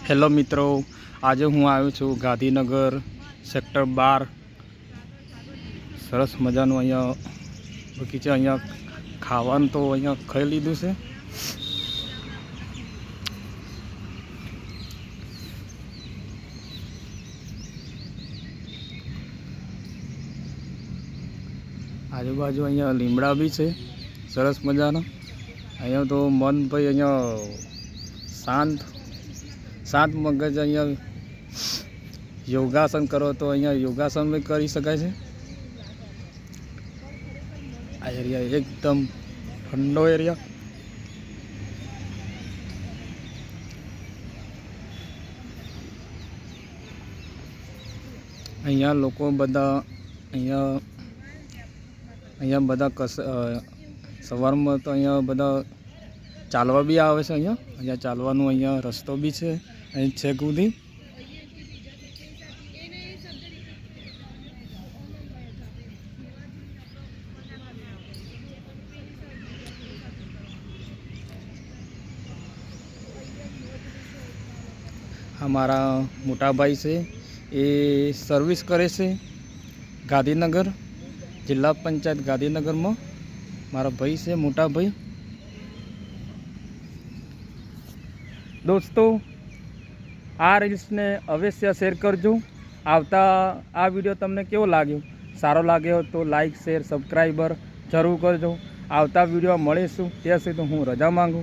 Hello મિત્રો, આજે હું આવ્યો છું ગાંધીનગર સેક્ટર 12। સરસ મજાનું અહીંયા બગીચા, અહીંયા ખાવાનું તો અહીંયા ખાઈ લીધું છે। આજુબાજુ અહીંયા લીમડા બી છે સરસ મજાના। અહીંયા તો મન ભાઈ અહીંયા શાંત મગજ, અહીંયા યોગાસન કરો તો અહીંયા યોગાસન બી કરી શકાય છે। આ એરિયા એકદમ ઠંડો એરિયા। અહીંયા લોકો બધા અહીંયા બધા સવારમાં તો અહીંયા બધા ચાલવા બી આવે છે। અહીંયા ચાલવાનું અહીંયા રસ્તો બી છે અહીં છેક સુધી। અમારા મોટા ભાઈ છે, એ સર્વિસ કરે છે ગાંધીનગર જિલ્લા પંચાયત ગાંધીનગરમાં। મારા ભાઈ છે, મોટા ભાઈ। દોસ્તો, આ રીલ્સને અવશ્ય શેર કરજો। આ વિડીયો તમને કેવો લાગ્યો? સારો લાગ્યો તો લાઈક, શેર, સબસ્ક્રાઈબર જરૂર કરજો। આવતા વિડીયો મળીશું, ત્યાં સુધી હું રજા માંગુ।